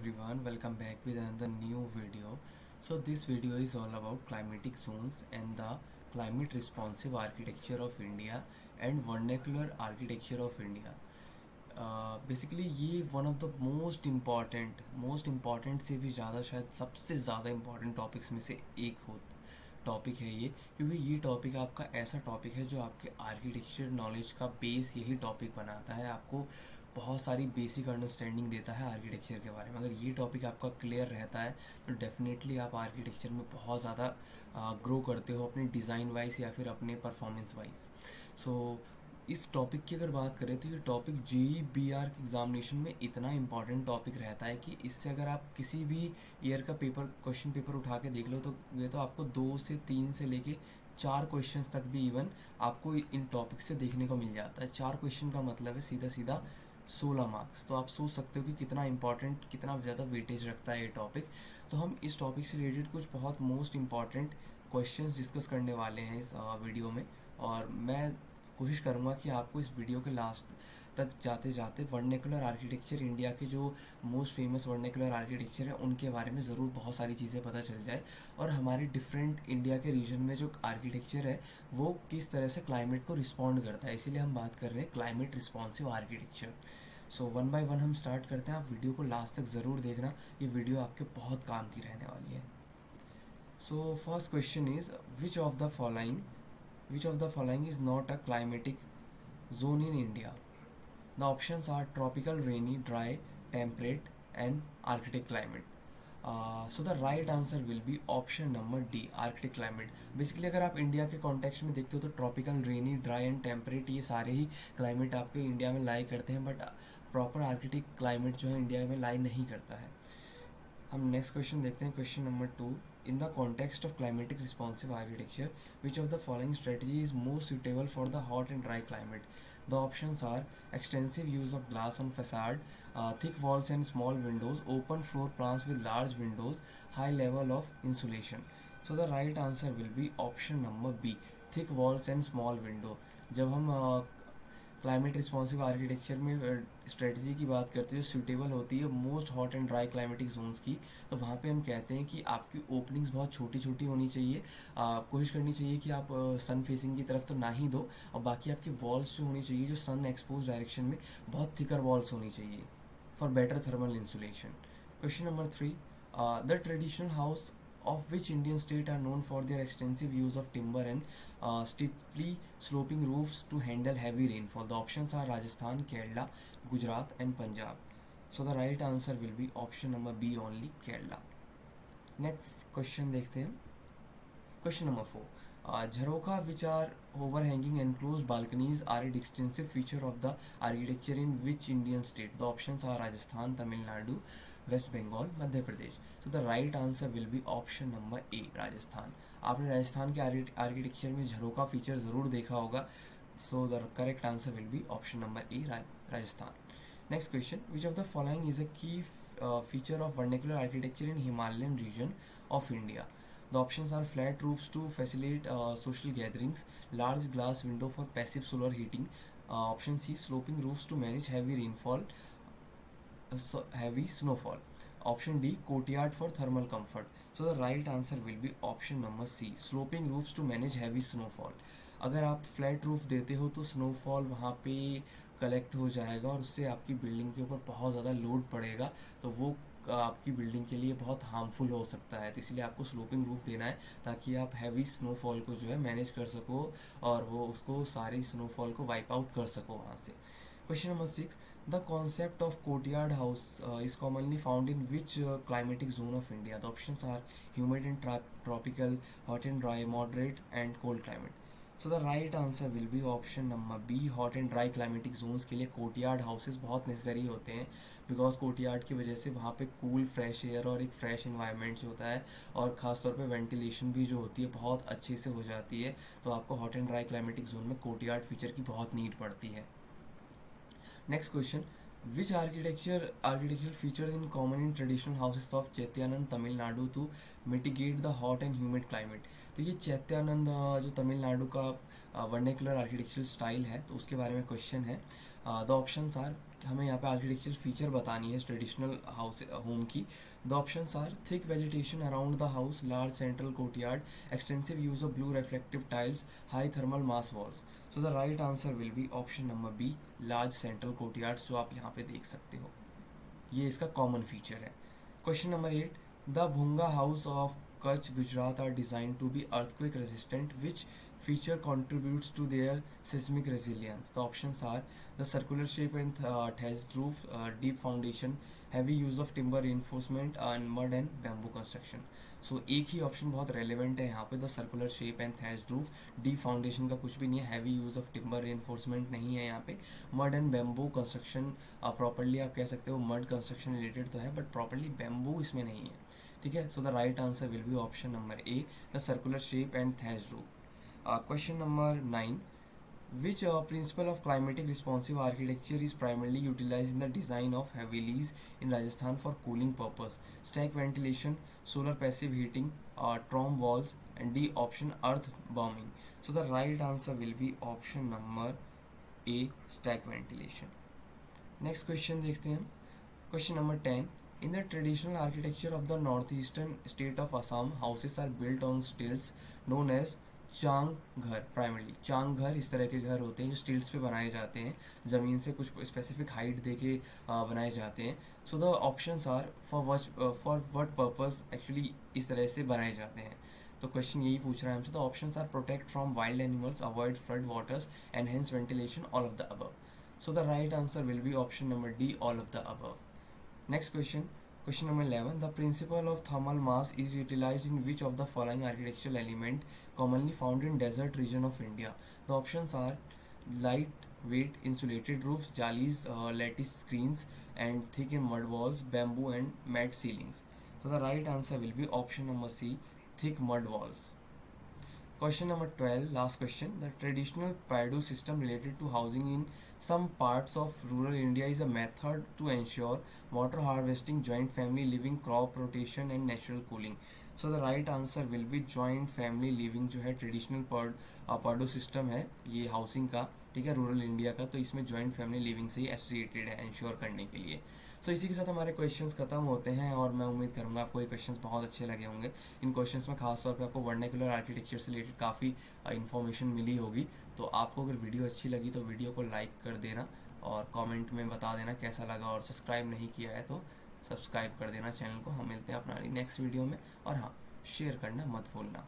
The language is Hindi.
everyone, welcome back with another new video. So this video is all about climatic zones and the climate responsive architecture of India and vernacular architecture of India. Basically ये one of the most important से भी ज़्यादा, शायद सबसे ज़्यादा इम्पॉर्टेंट टॉपिक्स में से एक हो टॉपिक है ये, क्योंकि ये टॉपिक आपका ऐसा टॉपिक है जो आपके आर्किटेक्चर नॉलेज का बेस यही टॉपिक बनाता है। आपको बहुत सारी बेसिक अंडरस्टैंडिंग देता है आर्किटेक्चर के बारे में। अगर ये टॉपिक आपका क्लियर रहता है तो डेफिनेटली आप आर्किटेक्चर में बहुत ज़्यादा ग्रो करते हो अपने डिज़ाइन वाइज या फिर अपने परफॉर्मेंस वाइज। सो इस टॉपिक की अगर बात करें तो ये टॉपिक JEE-BR के एग्जामिनेशन में इतना इंपॉर्टेंट टॉपिक रहता है कि इससे अगर आप किसी भी ईयर का क्वेश्चन पेपर उठा के देख लो तो ये तो आपको 2 से 3 से लेके 4 क्वेश्चंस तक भी इवन आपको इन टॉपिक से देखने को मिल जाता है। 4 क्वेश्चन का मतलब है सीधा सीधा 16 मार्क्स। तो आप सोच सकते हो कि कितना इंपॉर्टेंट, कितना ज़्यादा वेटेज रखता है ये टॉपिक। तो हम इस टॉपिक से रिलेटेड कुछ बहुत मोस्ट इंपॉर्टेंट क्वेश्चंस डिस्कस करने वाले हैं इस वीडियो में, और मैं कोशिश करूँगा कि आपको इस वीडियो के लास्ट तक जाते जाते वर्नेकुलर आर्किटेक्चर, इंडिया के जो मोस्ट फेमस वर्नेकुलर आर्किटेक्चर है उनके बारे में ज़रूर बहुत सारी चीज़ें पता चल जाए, और हमारे डिफरेंट इंडिया के रीजन में जो आर्किटेक्चर है वो किस तरह से क्लाइमेट को रिस्पॉन्ड करता है। इसीलिए हम बात कर रहे हैं climate responsive architecture. So one by one हम स्टार्ट करते हैं। आप वीडियो को लास्ट तक ज़रूर देखना, ये वीडियो आपके बहुत काम की रहने वाली है। So first question is which of the following is not a climatic zone in India? The options are tropical, rainy, dry, temperate, and Arctic climate. So the right answer will be option number D, Arctic climate. Basically अगर आप इंडिया के कॉन्टेक्स्ट में देखते हो तो tropical, rainy, dry and temperate ये सारे ही क्लाइमेट आपके इंडिया में लाई करते हैं, बट प्रॉपर आर्कटिक क्लाइमेट जो है इंडिया में लाई नहीं करता है। हम नेक्स्ट क्वेश्चन देखते हैं, question number 2। In the context of climatic responsive architecture which of the following strategy is most suitable for the hot and dry climate? The options are extensive use of glass on facade, thick walls and small windows, open floor plans with large windows, high level of insulation. So the right answer will be option number B, thick walls and small window. जब हम क्लाइमेट रिस्पॉन्सिव आर्किटेक्चर में स्ट्रेटजी की बात करते हैं जो सूटेबल होती है most hot and dry climatic zones की, तो वहाँ पे हम कहते हैं कि आपकी ओपनिंग्स बहुत छोटी छोटी होनी चाहिए। कोशिश करनी चाहिए कि आप सन फेसिंग की तरफ तो ना ही दो, और बाकी आपकी वॉल्स जो होनी चाहिए जो सन एक्सपोज डायरेक्शन में, बहुत थिकर वॉल्स होनी चाहिए for better thermal insulation. Question number 3। The traditional house of which Indian state are known for their extensive use of timber and steeply sloping roofs to handle heavy rainfall? The options are Rajasthan, Kerala, Gujarat and Punjab. So the right answer will be option number B only, Kerala. Next question देखते हैं, question number 4। Jharokha which are overhanging enclosed balconies are a distinctive feature of the architecture in which Indian state? The options are Rajasthan, Tamil Nadu, West Bengal, Madhya Pradesh. तो the right answer will be option number A, Rajasthan. आपने राजस्थान के आर्किटेक्चर में झरोखा फीचर ज़रूर देखा होगा। So the correct answer will be option number A, Rajasthan. Next question, which of the following is a की feature of vernacular architecture in Himalayan region of India? The options are flat roofs to facilitate social gatherings, large glass window for passive solar heating, option C, sloping roofs to manage heavy rainfall, heavy snowfall, option D, courtyard for thermal comfort. So the right answer will be option number C, sloping roofs to manage heavy snowfall. अगर आप फ्लैट रूफ देते हो तो स्नोफॉल वहाँ पे कलेक्ट हो जाएगा और उससे आपकी बिल्डिंग के ऊपर बहुत ज़्यादा लोड पड़ेगा, तो वो आपकी बिल्डिंग के लिए बहुत हार्मफुल हो सकता है। तो इसलिए आपको स्लोपिंग रूफ देना है ताकि आप हैवी स्नोफॉल को जो है मैनेज कर सको और वो उसको सारी स्नोफॉल को वाइप आउट कर सको वहाँ से। Question number 6. The concept of courtyard house is commonly found in which climatic zone of India? The options are humid and tropical, hot and dry, moderate and cold climate. So the right answer will be option number B, hot and dry climatic zones के लिए courtyard houses बहुत necessary होते हैं, because courtyard की वजह से वहाँ पे cool fresh air और एक fresh environment होता है, और ख़ास तौर पे ventilation भी जो होती है बहुत अच्छे से हो जाती है। तो आपको hot and dry climatic zone में courtyard feature की बहुत need पड़ती है। Next question, which architectural features in common in traditional houses of चैत्यानंद Tamil Nadu to mitigate the hot and humid climate? तो ये चैत्यानंद जो तमिलनाडु का वर्नेकुलर आर्किटेक्चरल स्टाइल है, तो उसके बारे में क्वेश्चन है। द ऑप्शंस आर हमें यहाँ पे आर्किटेक्चर फीचर बतानी है ट्रेडिशनल हाउस होम की। The options are thick vegetation around the house, large central courtyard, extensive use of blue reflective tiles, high thermal mass walls. So the right answer will be option number B, large central courtyards, जो आप यहाँ पे देख सकते हो, ये इसका कॉमन फीचर है। Question number 8, the Bhunga house of Kutch Gujarat are design to be earthquake resistant, which feature contributes to their seismic resilience. The options are the circular shape and thatched roof, deep foundation, heavy use of timber reinforcement, and mud and bamboo construction. So एक ही ऑप्शन बहुत रेलिवेंट है यहाँ पे, the circular shape and thatched roof. Deep foundation का कुछ भी नहीं है, heavy use of timber reinforcement नहीं है यहाँ पे, mud and bamboo construction, properly आप कह सकते हो मड कंस्ट्रक्शन रिलेटेड तो है बट प्रॉपरली बैम्बू इसमें नहीं है, ठीक है। सो the right answer will be option number A, the circular shape and thatched roof. Question number 9. Which principle of climatic responsive architecture is primarily utilized in the design of Havelis in Rajasthan for cooling purpose? Stack ventilation, solar passive heating, trom walls, and D option earth bombing. So the right answer will be option number A, stack ventilation. Next question देखते हैं हम। Question number 10. In the traditional architecture of the northeastern state of Assam, houses are built on stilts known as चांग घर। प्राइमरली चांग घर इस तरह के घर होते हैं जो स्टिल्ट्स पे बनाए जाते हैं, ज़मीन से कुछ स्पेसिफिक हाइट दे के बनाए जाते हैं। So the options are for what purpose actually इस तरह से बनाए जाते हैं। तो क्वेश्चन यही पूछ रहा है हमसे। The options are protect from wild animals, avoid flood waters, enhance ventilation, all of the above. So the right answer will be option number D, all of the above. Next question, question number 11. The principle of thermal mass is utilized in which of the following architectural element commonly found in desert region of India? The options are lightweight insulated roofs, jalis, lattice screens, and thick and mud walls, bamboo and mat ceilings. So the right answer will be option number C, thick mud walls. Question number 12, last question. The traditional Paidu system related to housing in some parts of rural India is a method to ensure water harvesting, joint family living, crop rotation and natural cooling. So the right answer will be joint family living जो है ट्रेडिशनल पाडो सिस्टम है ये हाउसिंग का, ठीक है, रूरल इंडिया का। तो इसमें जॉइंट फैमिली लिविंग से ही एसोसिएटेड है इंश्योर करने के लिए। तो इसी के साथ हमारे क्वेश्चंस खत्म होते हैं और मैं उम्मीद करूंगा आपको ये क्वेश्चंस बहुत अच्छे लगे होंगे। इन क्वेश्चंस में खास तौर पे आपको वर्नाक्युलर आर्किटेक्चर से रिलेटेड काफ़ी इन्फॉर्मेशन मिली होगी। तो आपको अगर वीडियो अच्छी लगी तो वीडियो को लाइक कर देना और कमेंट में बता देना कैसा लगा, और सब्सक्राइब नहीं किया है तो सब्सक्राइब कर देना चैनल को। हम मिलते हैं अपना नेक्स्ट वीडियो में, और हाँ, शेयर करना मत भूलना।